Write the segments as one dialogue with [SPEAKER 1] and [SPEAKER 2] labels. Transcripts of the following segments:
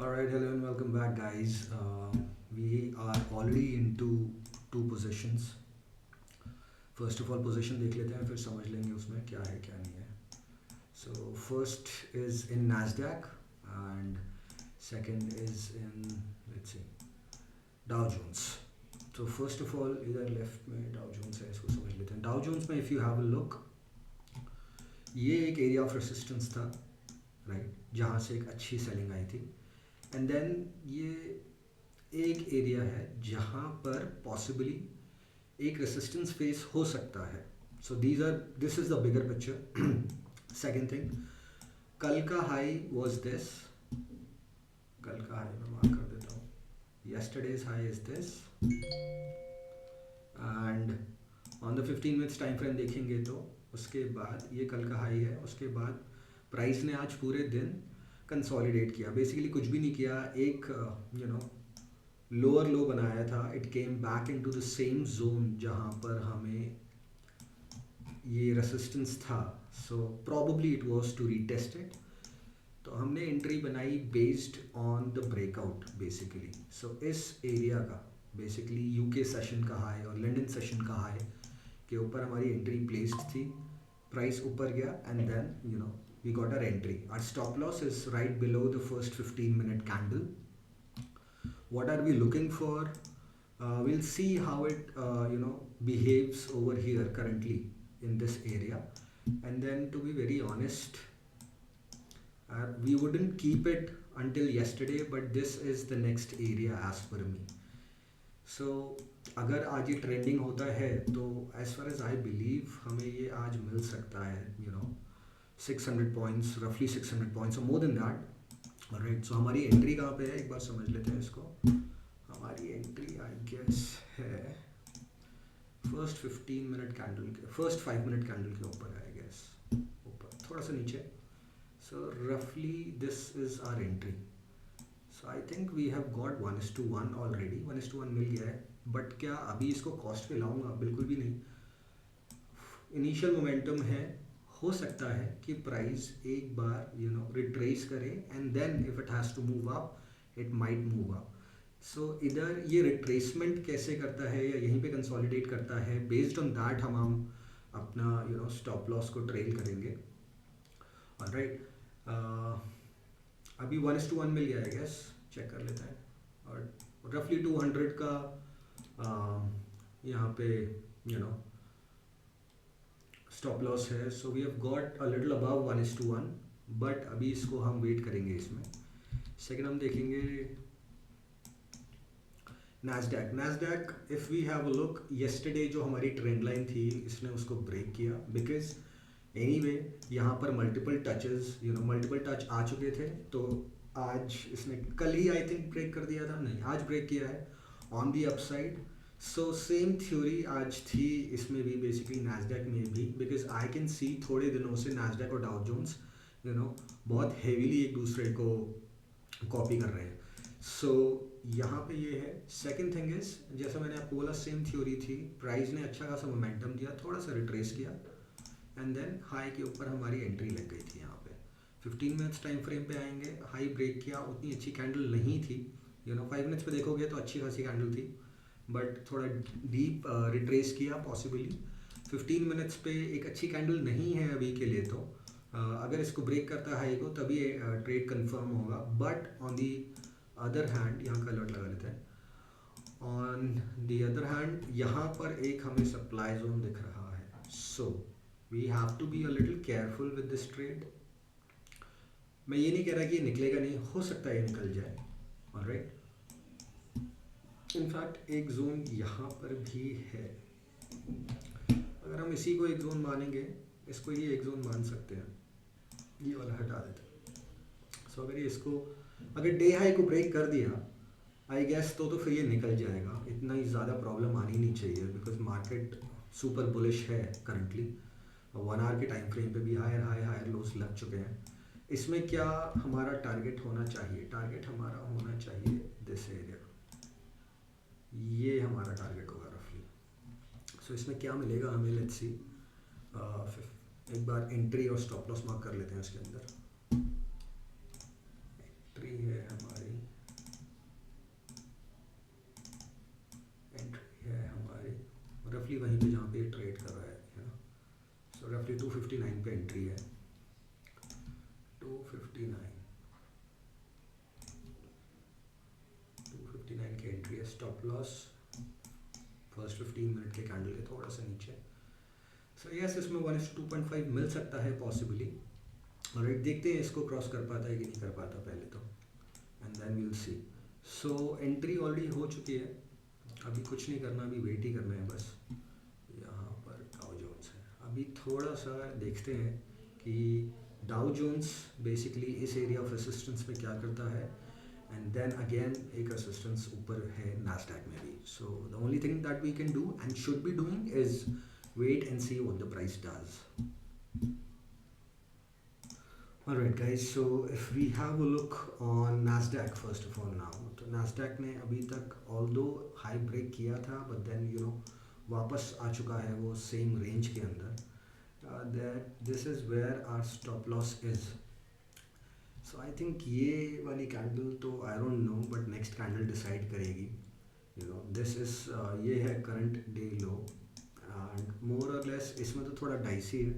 [SPEAKER 1] All right, hello and welcome back, guys. We are already into two positions. First of all, position देख लेते हैं, फिर समझ लेंगे उसमें क्या है क्या नहीं है. So first is in Nasdaq and second is in, let's see, Dow Jones. So first of all, इधर लेफ्ट में Dow Jones है, इसको समझ लेते हैं. Dow Jones में if you have a look, ये एक एरिया ऑफ रेसिस्टेंस था, राइट, जहाँ से एक अच्छी सेलिंग आई थी. एंड देन ये एक एरिया है जहाँ पर पॉसिबली एक रेसिस्टेंस फेस हो सकता है. So this is the bigger picture. Second thing, कल का हाई वाज दिस. कल का हाई मैं मार्क कर देता हूँ. Yesterday's high is this and on the 15 minutes time frame देखेंगे तो उसके बाद ये कल का हाई है. उसके बाद प्राइस ने आज पूरे दिन कंसोलिडेट किया. बेसिकली कुछ भी नहीं किया, एक लोअर लो बनाया था. It came back into the same zone जहाँ पर हमें ये रेसिस्टेंस था. So probably it was to retest it. तो हमने एंट्री बनाई based on the breakout basically. So इस एरिया का बेसिकली यूके सेशन का हाई और लंदन सेशन का हाई के ऊपर हमारी एंट्री प्लेस्ड थी. प्राइस ऊपर गया and then we got our entry. Our stop loss is right below the first 15-minute candle. What are we looking for? We'll see how it behaves over here currently in this area. And then to be very honest, we wouldn't keep it until yesterday, but this is the next area as per me. So अगर आज ये trending होता है तो as far as I believe हमें ये आज मिल सकता है 600 points, roughly 600 points or more than that. Alright, so हमारी एंट्री कहाँ पे है एक बार समझ लेते हैं इसको. हमारी एंट्री आई गेस है फर्स्ट 15 मिनट कैंडल के, फर्स्ट 5 मिनट कैंडल के ऊपर है आई गेस, ऊपर थोड़ा सा नीचे. सो रफली this is our entry. So I think we have got 1:1 already. 1:1 मिल गया है. बट क्या अभी इसको कॉस्ट पे लाऊंगा? बिल्कुल भी नहीं. इनिशियल मोमेंटम है. हो सकता है कि प्राइस एक बार रिट्रेस करे and then if it has to move up it might move up. So इधर ये रिट्रेसमेंट कैसे करता है या यहीं पे कंसोलिडेट करता है, बेस्ड ऑन दैट हम अपना स्टॉप लॉस को ट्रेल करेंगे. ऑलराइट, अभी 1:1 मिल गया है गैस, चेक कर लेते हैं. और रफली 200 का यहाँ पे स्टॉप लॉस है. So we have got a little above 1:1, but अभी इसको हम वेट करेंगे इसमें. सेकेंड हम देखेंगे Nasdaq. If we have a look, yesterday जो हमारी ट्रेंड लाइन थी इसने उसको ब्रेक किया. बिकॉज एनीवे यहाँ पर मल्टीपल टच आ चुके थे. तो आज इसने कल ही आई थिंक ब्रेक कर दिया था, नहीं आज ब्रेक किया है on the upside. So same theory आज थी इसमें भी, बेसिकली Nasdaq में भी. बिकॉज आई कैन सी थोड़े दिनों से Nasdaq और Dow Jones बहुत हेवीली एक दूसरे को कॉपी कर रहे हैं. सो यहाँ पे ये है. सेकंड थिंग इज, जैसा मैंने आपको बोला सेम थ्योरी थी. प्राइस ने अच्छा खासा मोमेंटम दिया, थोड़ा सा रिट्रेस किया एंड देन हाई के ऊपर हमारी एंट्री लग गई थी. यहाँ पे 15 मिनट्स टाइम फ्रेम पे आएंगे. हाई ब्रेक किया, उतनी अच्छी कैंडल नहीं थी. 5 मिनट्स पे देखोगे तो अच्छी खासी कैंडल थी, बट थोड़ा डीप रिट्रेस किया पॉसिबली. 15 मिनट्स पे एक अच्छी कैंडल नहीं है अभी के लिए. तो अगर इसको ब्रेक करता है हाई को तभी ट्रेड कंफर्म होगा. But on the other hand, यहाँ का अलर्ट लगा लेते हैं. ऑन दी अदर हैंड यहाँ पर एक हमें सप्लाई जोन दिख रहा है. So we have to be a little careful with this trade. मैं ये नहीं कह रहा कि ये निकलेगा नहीं, हो सकता है ये निकल जाए. ऑलराइट, इनफैक्ट एक जोन यहाँ पर भी है. अगर हम इसी को एक जोन मानेंगे, इसको ये एक जोन मान सकते हैं. ये वाला हटा देते हैं. सो अगर ये इसको अगर डे हाई को ब्रेक कर दिया आई गेस तो फिर ये निकल जाएगा. इतना ही ज़्यादा प्रॉब्लम आनी नहीं चाहिए बिकॉज मार्केट सुपर बुलिश है करंटली. 1 आवर के टाइम फ्रेम पे भी हायर लोस लग चुके हैं. इसमें क्या हमारा टारगेट होना चाहिए? टारगेट हमारा होना चाहिए दिस एरिया. ये हमारा टारगेट होगा रफली. सो इसमें क्या मिलेगा हमें, लेट्स सी. एक बार एंट्री और स्टॉप लॉस मार्क कर लेते हैं. इसके अंदर एंट्री है हमारी 259 पे एंट्री है, 259 की एंट्री है। स्टॉप लॉस फर्स्ट 15 मिनट के कैंडल के थोड़ा सा नीचे। सो यस, इसमें 1:2.5 मिल सकता है पॉसिबली, और देखते हैं इसको क्रॉस कर पाता है कि नहीं कर पाता पहले तो, and then we will see. So entry already हो चुकी है, अभी कुछ नहीं करना, अभी वेट ही करना है बस। यहाँ पर डाउ जोन्स है, अभी थोड़ा सा देखते हैं कि डाउ जोन्स बेसिकली इस एरिया ऑफ रेसिस्टेंस में क्या करता है, एंड देन अगेन एक रेसिस्टेंस ऊपर है नास्डैक में भी। So the only thing that we can do and should be doing is wait and see what the price does. Alright guys, so if we have a look on Nasdaq first of all now, तो Nasdaq ने अभी तक although high break किया था, but then you know वापस आ चुका है वो same range के अंदर, that this is where our stop loss is. So I think ये वाली candle तो I don't know, but next candle decide करेगी. You know this is ये है current day low. And more और लेस इसमें तो थोड़ा डाइसी है,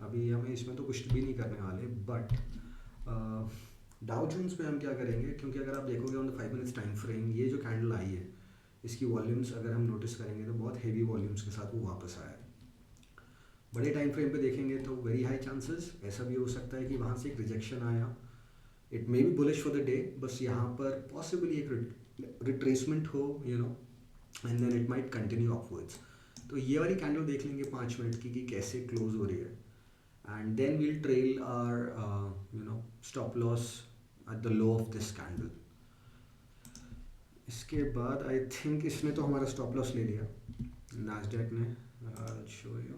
[SPEAKER 1] अभी हमें इसमें तो कुछ भी नहीं करने वाले। बट डाउ जोन्स में हम क्या करेंगे, क्योंकि अगर आप देखोगे on the 5 minutes time frame, ये जो कैंडल आई है इसकी वॉल्यूम्स अगर हम नोटिस करेंगे तो बहुत हेवी वॉल्यूम्स के साथ वो वापस आया है। बड़े टाइम फ्रेम पे देखेंगे तो वेरी हाई चांसेस ऐसा भी हो सकता है कि वहाँ से एक रिजेक्शन आया, it may be bullish for the day, बस यहाँ पर पॉसिबली एक रिट्रेसमेंट हो, you know, and then it might continue upwards. तो ये वाली कैंडल देख लेंगे 5 मिनट की कि कैसे क्लोज हो रही है, and then we'll trail our you know stop loss at the low of this candle. इसके बाद आई थिंक इसने तो हमारा स्टॉप लॉस ले लिया नास्डैक ने, show you.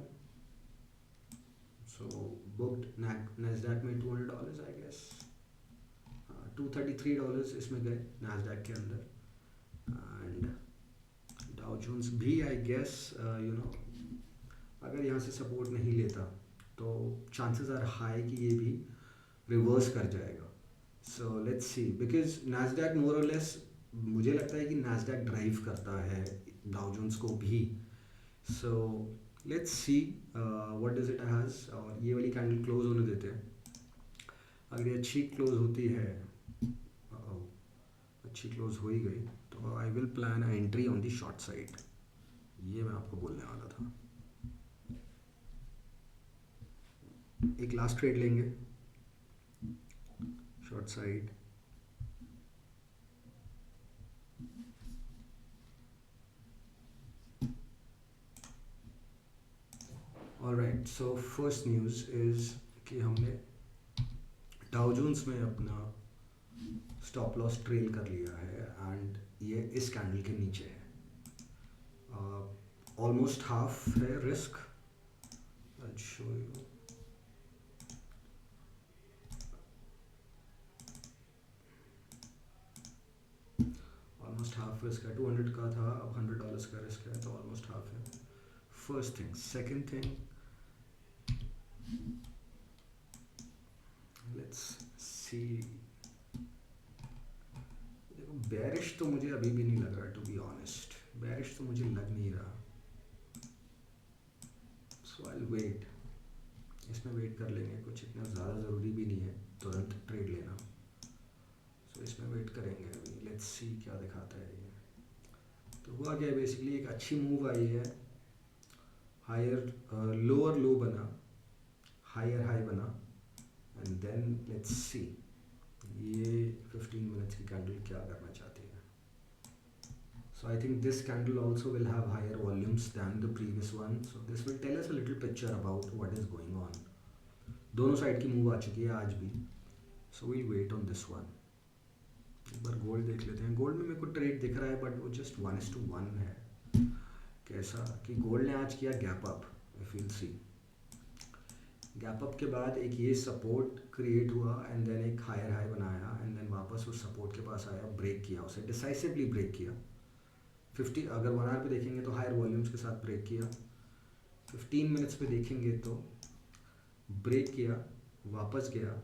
[SPEAKER 1] So booked Nasdaq में $200 आई गेस, $233 इसमें गए नास्डैक के अंदर, एंड डाउ जोन्स भी आई गेस यू नो अगर यहाँ से सपोर्ट नहीं लेता तो चांसेस आर हाई कि ये भी रिवर्स कर जाएगा। So let's see, because Nasdaq more और लेस मुझे लगता है कि नास्डैक ड्राइव करता है डाउ जोन्स को भी। सो let's see what does it has, और ये वाली कैंडल क्लोज होने देते हैं। अगर ये अच्छी क्लोज होती है, अच्छी क्लोज हो ही गई, तो I will plan a entry on the short side. ये मैं आपको बोलने वाला था। एक लास्ट ट्रेड लेंगे short side, alright. So first news is कि हमने डाउ जोन्स में अपना स्टॉप लॉस ट्रेल कर लिया है, एंड ये इस कैंडल के नीचे है, ऑलमोस्ट हाफ है risk. I show you, almost half risk है, 200 का था, अब $100 का रिस्क है, तो ऑलमोस्ट हाफ है। First thing. Second thing, let's see, bearish तो मुझे अभी भी नहीं लग रहा, टू बी ऑनेस्ट बेरिश तो मुझे लग नहीं रहा। सो आई वेट, इसमें वेट कर लेंगे, कुछ इतना ज़्यादा ज़रूरी भी नहीं है तुरंत ट्रेड लेना। सो इसमें वेट करेंगे अभी, लेट्स सी क्या दिखाता है ये। तो हुआ क्या, बेसिकली एक अच्छी मूव आई है, हायर लोअर लो बना, हायर हाई बना, एंड देन लेट्स सी ये 15 मिनट्स की कैंडल क्या करना चाहती है। So I think this candle also will have higher volumes than the previous one, so this will tell us a little picture about what is going on. दोनों side की move आ चुकी है आज भी, so we'll wait on this one. एक बार gold देख लेते हैं। गोल्ड में मेरे को ट्रेड दिख रहा है, बट वो जस्ट 1:1 है। कैसा कि गोल्ड ने आज किया gap up, if you see gap up के बाद एक ये सपोर्ट क्रिएट हुआ, एंड देन एक हायर हाई बनाया, एंड देन वापस उस सपोर्ट के पास आया, ब्रेक किया, उसे डिसाइसिवली ब्रेक किया। 50 अगर 1 आवर पे देखेंगे तो हायर वॉल्यूम्स के साथ ब्रेक किया, 15 मिनट्स पे देखेंगे तो ब्रेक किया, वापस गया,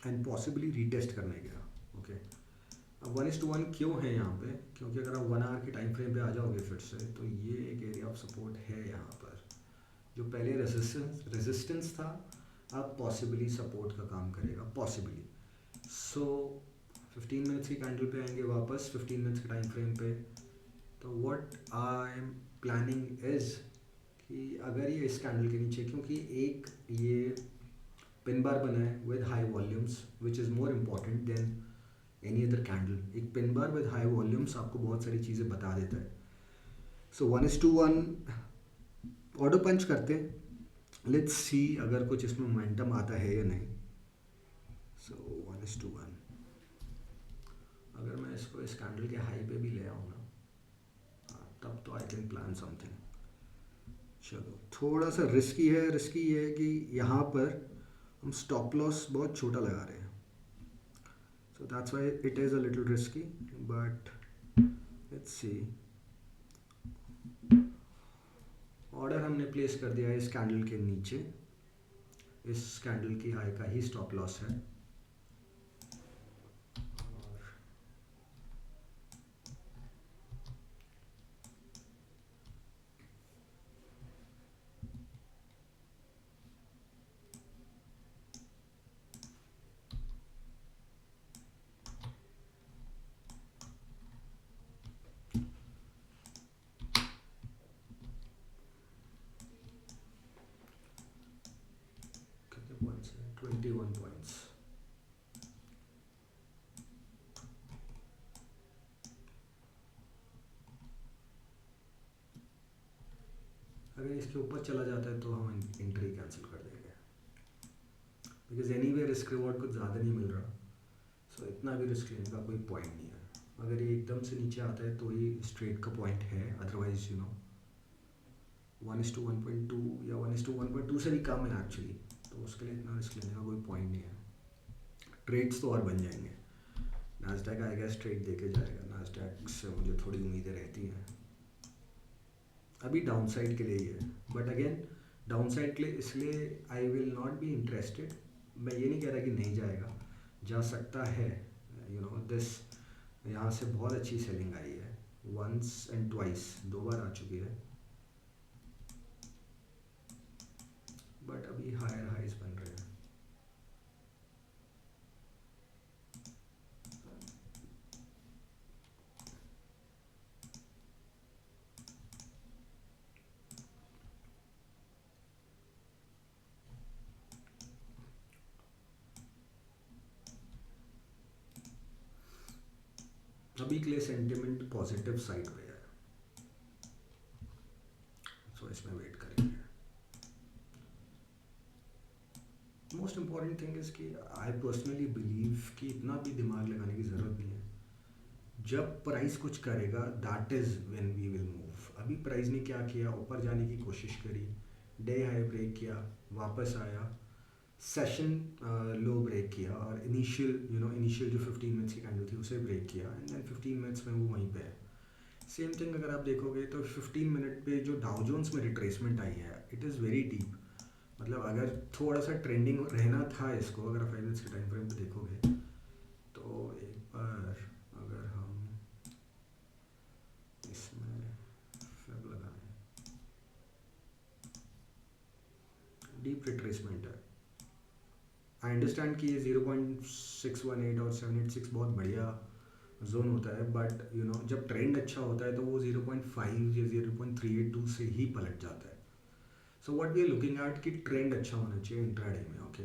[SPEAKER 1] एंड पॉसिबली रीटेस्ट करने गया। ओके, अब 1:1 क्यों है यहाँ पे, क्योंकि अगर आप 1 आवर के टाइम फ्रेम पे आ जाओगे फिर से, तो ये एक एरिया ऑफ सपोर्ट है यहाँ पर, जो पहले रेजिस्टेंस था अब पॉसिबली सपोर्ट का काम करेगा, पॉसिबली। सो 15 मिनट्स की कैंडल पे आएंगे वापस 15 मिनट्स के टाइम फ्रेम पे। तो what I am planning is कि अगर ये इस कैंडल के नीचे, क्योंकि एक ये पिन बार बना है with high volumes which is more important than any other candle. एक pin bar with high volumes आपको बहुत सारी चीज़ें बता देता है। सो 1:1 ऑर्डर पंच करते हैं, लेट्स सी अगर कुछ इसमें मोमेंटम आता है या नहीं। सो 1:1 अगर मैं इसको इस कैंडल के हाई पे भी ले आऊँ ना, तब तो आई कैन प्लान समथिंग। चलो थोड़ा सा रिस्की है, रिस्की ये है कि यहाँ पर हम स्टॉप लॉस बहुत छोटा लगा रहे हैं, so that's why it is a little risky, but let's see. Order हमने प्लेस कर दिया है इस कैंडल के नीचे, इस कैंडल की हाई का ही स्टॉप लॉस है। कितने पॉइंट्स हैं? 21 पॉइंट्स। अगर इसके ऊपर चला जाता है तो हम एंट्री कैंसिल कर देंगे, because any way risk reward कुछ ज़्यादा नहीं मिल रहा, सो इतना भी रिस्क लेने का कोई पॉइंट नहीं है। अगर ये एकदम से नीचे आता है तो ही स्ट्रेट का पॉइंट है, अदरवाइज 1:1.2 या 1:1.2 से भी कम है एक्चुअली, तो उसके लिए इतना रिस्क लेने का कोई पॉइंट नहीं है। ट्रेड्स तो और बन जाएंगे। नास्डैक आई गेस ट्रेड देके जाएगा, नास्डैक से मुझे थोड़ी उम्मीदें रहती हैं, अभी डाउन साइड के लिए ही है, बट अगेन डाउन साइड के लिए इसलिए I will not be interested. मैं ये नहीं कह रहा कि नहीं जाएगा, जा सकता है, दिस यहाँ से बहुत अच्छी सेलिंग आई है, वंस एंड ट्वाइस, 2 बार आ चुकी है, बट अभी हायर हाइज बन रहे हैं। अभी के लिए सेंटिमेंट पॉजिटिव साइड पे है, सो इसमें वेट करेंगे। मोस्ट इम्पॉर्टेंट थिंग इज़ कि आई पर्सनली बिलीव कि इतना भी दिमाग लगाने की ज़रूरत नहीं है। जब प्राइस कुछ करेगा that is when we will move. अभी प्राइस ने क्या किया, ऊपर जाने की कोशिश करी, डे हाई ब्रेक किया, वापस आया, सेशन लो ब्रेक किया, और इनिशियल जो 15 मिनट्स की कैंडल थी उसे ब्रेक किया, एंड देन 15 मिनट्स में वो वहीं पे है। सेम थिंग अगर आप देखोगे तो 15 मिनट पे जो डाउ जोन्स में रिट्रेसमेंट आई है, इट इज़ वेरी डीप। मतलब अगर थोड़ा सा ट्रेंडिंग रहना था इसको, अगर आप 5 मिनट्स के टाइम फ्रेम पे देखोगे तो एक बार अगर हम इसमें फेब लगाएं, डीप रिट्रेसमेंट है। आई अंडरस्टैंड कि ये 0.618 और 786 बहुत बढ़िया जोन होता है, बट जब ट्रेंड अच्छा होता है तो वो 0.5 या 0.382 से ही पलट जाता है। So what we are looking at कि ट्रेंड अच्छा होना चाहिए इंट्राडे में, ओके,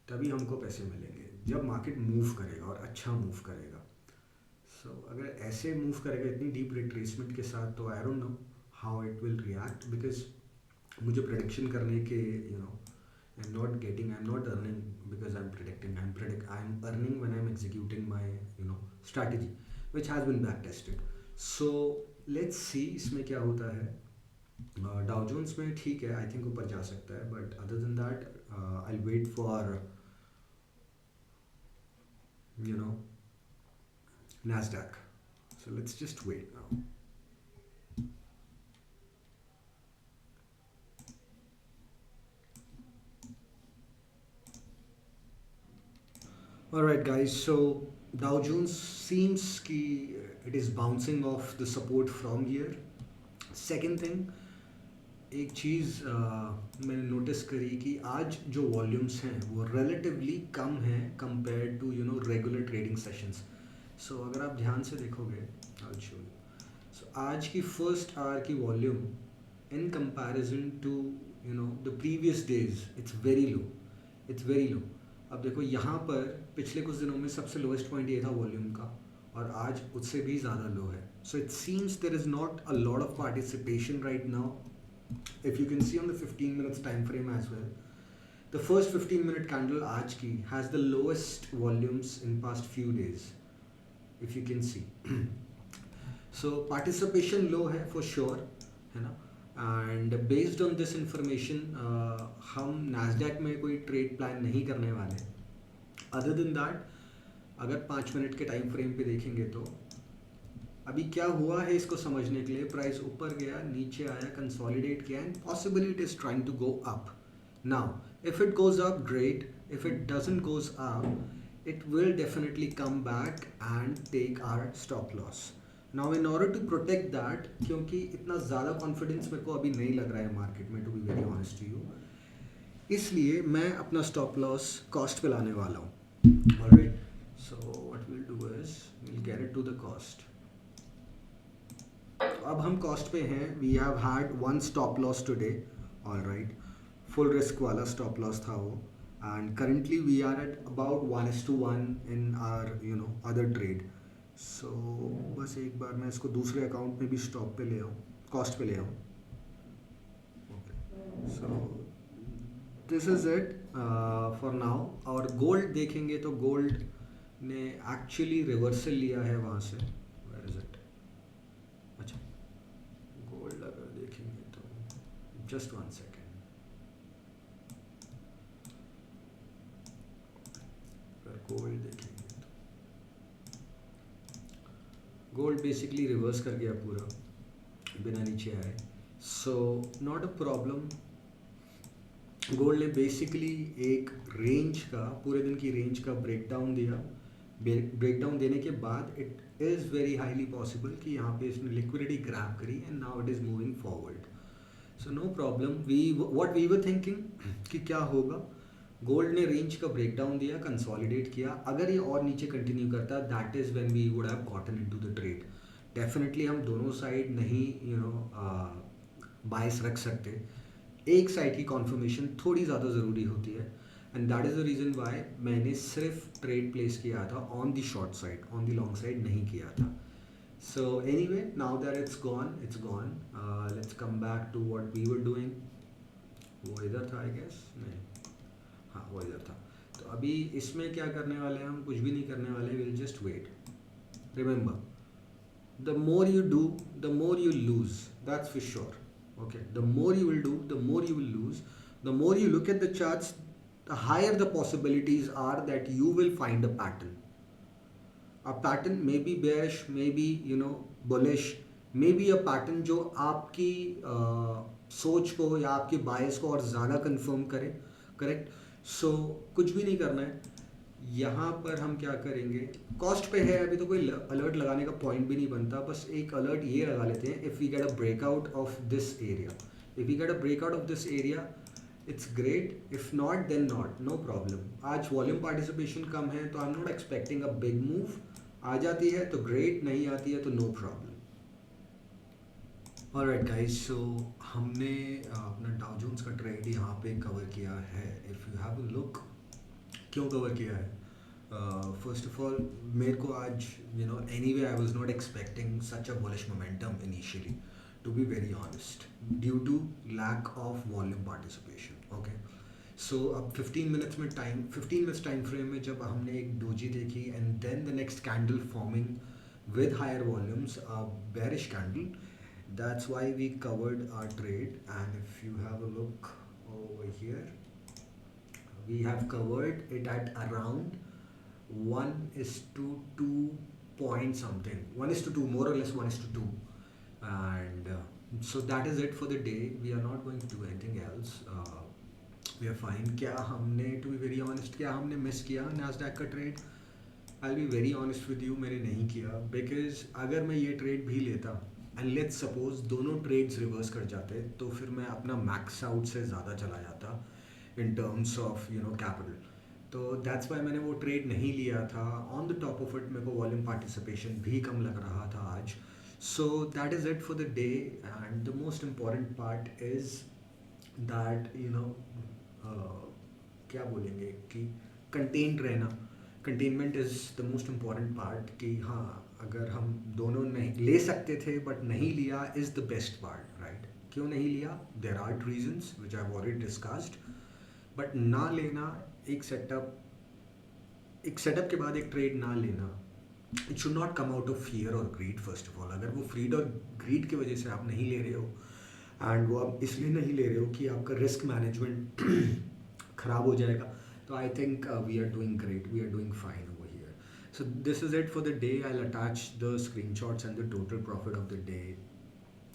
[SPEAKER 1] तभी हमको पैसे मिलेंगे जब मार्केट मूव करेगा और अच्छा मूव करेगा। सो अगर ऐसे मूव करेगा इतनी डीप रिट्रेसमेंट के साथ, तो I don't know how it will react, because मुझे प्रेडिक्शन करने के I'm not getting, I'm not earning because I'm predicting. I'm earning when I'm executing my strategy, which has been back tested. So let's see इसमें क्या होता है। Dow Jones में ठीक है, आई थिंक ऊपर जा सकता है, but other than that I'll wait for Nasdaq. So let's just wait now. Alright guys, so Dow Jones seems ki it is bouncing off the support from here. Second thing, एक चीज़ मैंने notice करी कि आज जो volumes हैं वो relatively कम हैं compare to regular trading sessions. So अगर आप ध्यान से देखोगे, I will show you. So आज की फर्स्ट आवर की volume in comparison to the previous days it's very low. It's very low. अब देखो यहाँ पर पिछले कुछ दिनों में सबसे लोएस्ट पॉइंट ये था वॉल्यूम का, और आज उससे भी ज़्यादा लो है. So it seems there is not a lot of participation right now. If you can see on the 15 minutes time frame as well, the first 15-minute candle aaj ki has the lowest volumes in past few days, if you can see. So participation low hai for sure, है ना. And based on this information हम Nasdaq में कोई trade plan नहीं करने वाले. Other than that, अगर 5 minute के टाइम फ्रेम पे देखेंगे तो अभी क्या हुआ है इसको समझने के लिए, प्राइस ऊपर गया, नीचे आया, कंसोलिडेट किया, and possibly it is trying to go up. Now if it goes up great, if it doesn't goes up it will definitely come back and take our stop loss. Now in order to protect that, क्योंकि इतना ज़्यादा confidence मेरे को अभी नहीं लग रहा है मार्केट में, to be very honest to you, इसलिए मैं अपना स्टॉप लॉस कॉस्ट पे लाने वाला हूँ. Alright, so what will do is will get it to the cost. अब हम कॉस्ट पे हैं. We have had one stop loss today, alright, full risk वाला स्टॉप लॉस था वो, and currently we are at about 1:1 in our other trade. So बस एक बार मैं इसको दूसरे अकाउंट में भी स्टॉप पे ले आऊँ, कॉस्ट पे ले आऊँ. Okay, so this is it for now. और गोल्ड देखेंगे तो गोल्ड ने एक्चुअली रिवर्सल लिया है वहाँ से. Where is it? अच्छा, गोल्ड अगर देखेंगे तो जस्ट 1 सेकेंड. अगर गोल्ड देखेंगे तो गोल्ड बेसिकली रिवर्स कर गया पूरा, बिना नीचे आए. So not a problem. Gold ने बेसिकली एक रेंज का, पूरे दिन की रेंज का ब्रेकडाउन दिया. ब्रेकडाउन देने के बाद it is very highly possible कि यहाँ पे इसने लिक्विडिटी ग्रैब करी and now it is moving forward. So no problem. What we were thinking कि क्या होगा, गोल्ड ने रेंज का ब्रेकडाउन दिया, कंसोलिडेट किया. अगर ये और नीचे कंटिन्यू करता, that is when we would have gotten into the trade. Definitely हम दोनों साइड नहीं बायस रख सकते. एक साइड की कॉन्फर्मेशन थोड़ी ज़्यादा ज़रूरी होती है, and that is the reason why मैंने सिर्फ ट्रेड प्लेस किया था on the short side, on the long side नहीं किया था. So anyway, now that it's gone, it's gone. Let's come back to what we were doing. वो इधर था आई गेस, नहीं, हाँ वो इधर था. तो अभी इसमें क्या करने वाले हैं हम? कुछ भी नहीं करने वाले. Will just wait. Remember, the more you do, the more you lose. That's for sure. Okay, the more you will do, the more you will lose. The more you look at the charts, the higher the possibilities are that you will find a pattern. A pattern may be bearish, maybe bullish, maybe a pattern जो आपकी सोच को या आपकी बायस को और ज़्यादा confirm करे. करेक्ट. सो कुछ भी नहीं करना है. यहाँ पर हम क्या करेंगे, कॉस्ट पे है अभी तो कोई अलर्ट लगाने का पॉइंट भी नहीं बनता. बस एक अलर्ट ये लगा लेते हैं, if we get a breakout of this area. If we get a breakout of this area it's great, if not then not, no problem. आज वॉल्यूम पार्टिसिपेशन कम है तो I am not expecting a big move. आ जाती है तो great, नहीं आती है तो no problem. Alright guys, so हमने अपना डाउ जोन्स का ट्रेड यहाँ पे कवर किया है. If you have a look, क्यों कवर किया है? फर्स्ट ऑफ ऑल मेरे को आज anyway I was not expecting such a bullish momentum initially, to be very honest, due to lack of volume participation. Okay, so अब 15 minutes time frame में जब हमने एक डोजी देखी and then the next candle forming with higher volumes, a bearish candle, that's why we covered our trade. And if you have a look over here, we have covered it at around 1:2 point something, 1:2, more or less 1:2. And so that is it for the day. We are not going to do anything else. We are fine. क्या हमने, to be very honest, क्या हमने miss किया Nasdaq का trade? I'll be very honest with you, मैंने नहीं किया. Because अगर मैं ये ट्रेड भी लेता एंड लेट्स सपोज दोनों ट्रेड्स रिवर्स कर जाते तो फिर मैं अपना मैक्स आउट से ज़्यादा चला जाता इन टर्म्स ऑफ कैपिटल। तो दैट्स वाई मैंने वो ट्रेड नहीं लिया था। On the top of it मेरे को वॉल्यूम पार्टिसिपेशन भी कम लग रहा था आज। So that is it for the day. And the most important part is that क्या बोलेंगे कि कंटेन्ड रहना। Containment is the most important part कि हाँ, अगर हम दोनों नहीं ले सकते थे बट नहीं लिया is the best part, right? क्यों नहीं लिया? There are reasons which I have already discussed. But ना लेना, एक सेटअप के बाद एक ट्रेड ना लेना, it should not come out of fear और ग्रीड। फर्स्ट ऑफ ऑल, अगर वो फ्रीड और ग्रीड की वजह से आप नहीं ले रहे हो, एंड वो आप इसलिए नहीं ले रहे हो कि आपका रिस्क मैनेजमेंट ख़राब हो जाएगा, तो I think we are doing great, we are doing fine over here. So this is it for the day. I'll attach the screenshots and the total profit of the day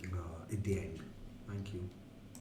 [SPEAKER 1] at the end. Thank you.